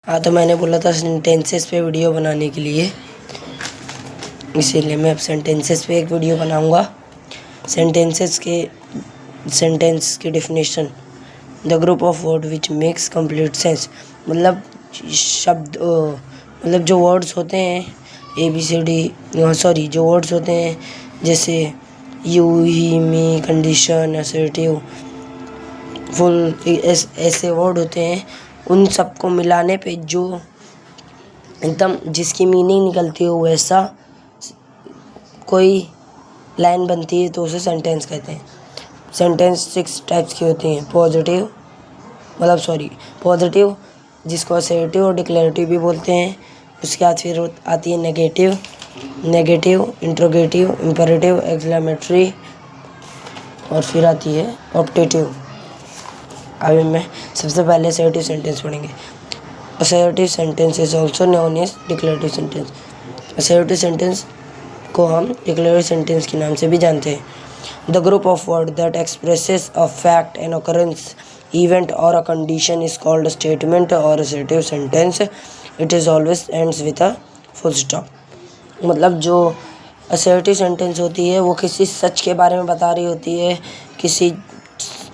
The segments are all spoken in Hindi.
हाँ, तो मैंने बोला था सेंटेंसेस पे वीडियो बनाने के लिए, इसीलिए मैं अब सेंटेंसेस पे एक वीडियो बनाऊंगा। सेंटेंस की definition, the group of word which makes complete sense. मतलब शब्द मतलब जो वर्ड्स होते हैं जो वर्ड्स होते हैं जैसे you, he, me, condition, assertive, full, ऐसे वर्ड होते हैं, उन सबको मिलाने पे जो एकदम जिसकी मीनिंग निकलती हो वैसा कोई लाइन बनती है तो उसे सेंटेंस कहते हैं। सेंटेंस 6 टाइप्स की होती हैं। पॉजिटिव, जिसको असर्टिव और डिक्लेरेटिव भी बोलते हैं। उसके बाद फिर आती है नेगेटिव, इंट्रोगेटिव, इंपेरेटिव, एक्सक्लेमेटरी, और फिर आती है ऑप्टेटिव। अभी मैं सबसे पहले असर्टिव सेंटेंस पढ़ेंगे। Assertive sentence is also known as declarative sentence. Assertive sentence को हम डिक्लेरेटिव सेंटेंस के नाम से भी जानते हैं। The group of word that expresses a fact, an occurrence, event or a condition is called a statement or assertive sentence. It is always ends with a full stop. मतलब जो असर्टिव सेंटेंस होती है वो किसी सच के बारे में बता रही होती है, किसी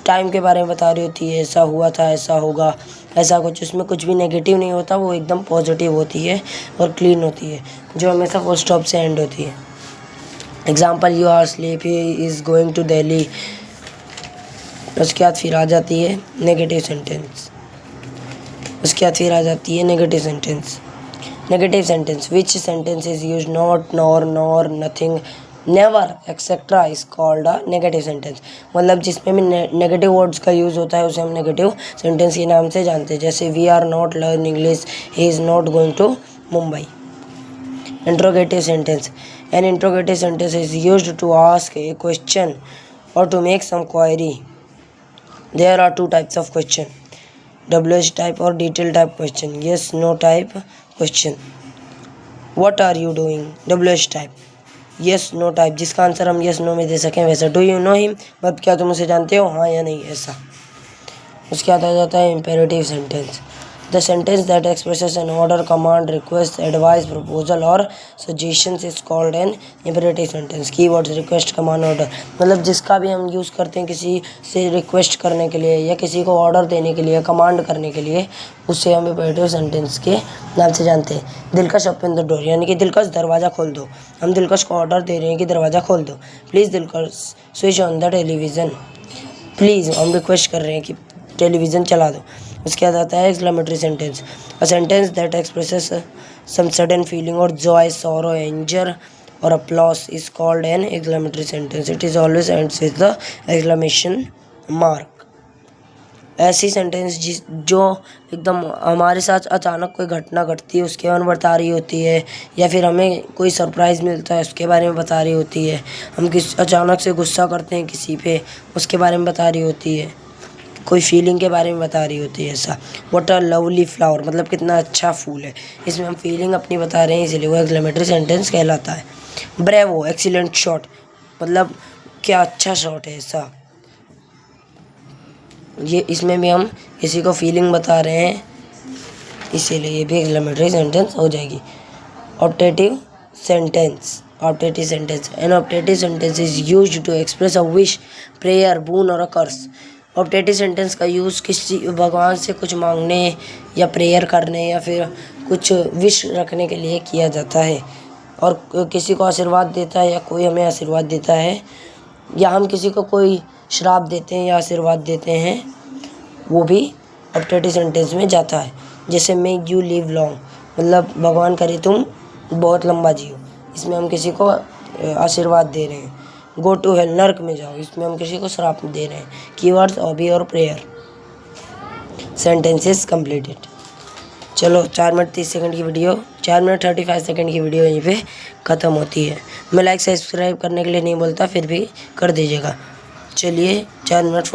टाइम के बारे में बता रही होती है, ऐसा हुआ था, ऐसा होगा, ऐसा कुछ। उसमें कुछ भी नेगेटिव नहीं होता, वो एकदम पॉजिटिव होती है और क्लीन होती है, जो हमेशा फुल स्टॉप से एंड होती है। Example, you are sleep, he is going to Delhi. उसके बाद फिर आ जाती है negative sentence. Negative sentence which sentence is use not, nor, nothing, never, etcetera is called a negative sentence. मतलब जिसमें भी नेगेटिव वर्ड्स का यूज़ होता है उसे हम नेगेटिव सेंटेंस के नाम से जानते हैं। जैसे we are not learn English, he is not going to Mumbai. Interrogative sentence. An interrogative sentence is used to ask a question or to make some query. There are 2 types of question: WH type or detail type question. Yes, no type question. What are you doing? WH type. Yes, no type, जिसका आंसर हम yes, no में दे सकें वैसा। Do you know him? मतलब क्या तुम उसे जानते हो, हाँ या नहीं, ऐसा। उसके बाद आ जाता है imperative sentence. The sentence that expresses an order, command, request, advice, proposal or suggestions is called an imperative sentence. Keywords: request, command, order. मतलब जिसका भी हम यूज़ करते हैं किसी से रिक्वेस्ट करने के लिए या किसी को ऑर्डर देने के लिए, कमांड करने के लिए, उससे हम imperative sentence के नाम से जानते हैं। दिलकश ओपन द डोर, यानी कि दिलकश दरवाज़ा खोल दो। हम दिलकश को ऑर्डर दे रहे हैं कि दरवाज़ा खोल दो। प्लीज़ दिलकश switch on the television. Please हम रिक्वेस्ट कर रहे हैं कि टेलीविज़न चला दो। उसके बाद आता है exclamatory sentence. A sentence that expresses some sudden feeling और जॉय, सॉरो, एंजर और applause is called an exclamatory sentence. It is always ends with the exclamation mark. ऐसी सेंटेंस जो एकदम हमारे साथ अचानक कोई घटना घटती है उसके बारे में बता रही होती है, या फिर हमें कोई सरप्राइज़ मिलता है उसके बारे में बता रही होती है, हम अचानक से गुस्सा करते हैं किसी पे उसके बारे में बता रही होती है, कोई फीलिंग के बारे में बता रही होती है। ऐसा व्हाट अ लवली फ्लावर, मतलब कितना अच्छा फूल है, इसमें हम फीलिंग अपनी बता रहे हैं, इसलिए वो एक्सक्लेमेटरी सेंटेंस कहलाता है। ब्रेवो, एक्सीलेंट शॉट, मतलब क्या अच्छा शॉट है, ऐसा। ये इसमें भी हम किसी को फीलिंग बता रहे हैं, इसीलिए ये भी एक्सक्लेमेटरी सेंटेंस हो जाएगी। Optative sentence. An optative sentence is used to express a wish, prayer, boon or a curse. Optative sentence का यूज़ किसी भगवान से कुछ मांगने या प्रेयर करने या फिर कुछ विश रखने के लिए किया जाता है, और किसी को आशीर्वाद देता है या कोई हमें आशीर्वाद देता है, या हम किसी को कोई श्राप देते हैं या आशीर्वाद देते हैं, वो भी ऑप्टेटिव सेंटेंस में जाता है। जैसे मेक यू लिव लॉन्ग, मतलब भगवान करे तुम बहुत लंबा जियो, इसमें हम किसी को आशीर्वाद दे रहे हैं। गो टू हेल, नर्क में जाओ, इसमें हम किसी को श्राप दे रहे हैं। कीवर्ड्स हॉबी और प्रेयर। Sentences completed. चलो 4 मिनट 30 सेकंड की वीडियो, 4 मिनट 35 सेकंड की वीडियो यहीं पे ख़त्म होती है। मैं लाइक सब्सक्राइब करने के लिए नहीं बोलता, फिर भी कर दीजिएगा। चलिए 4 मिनट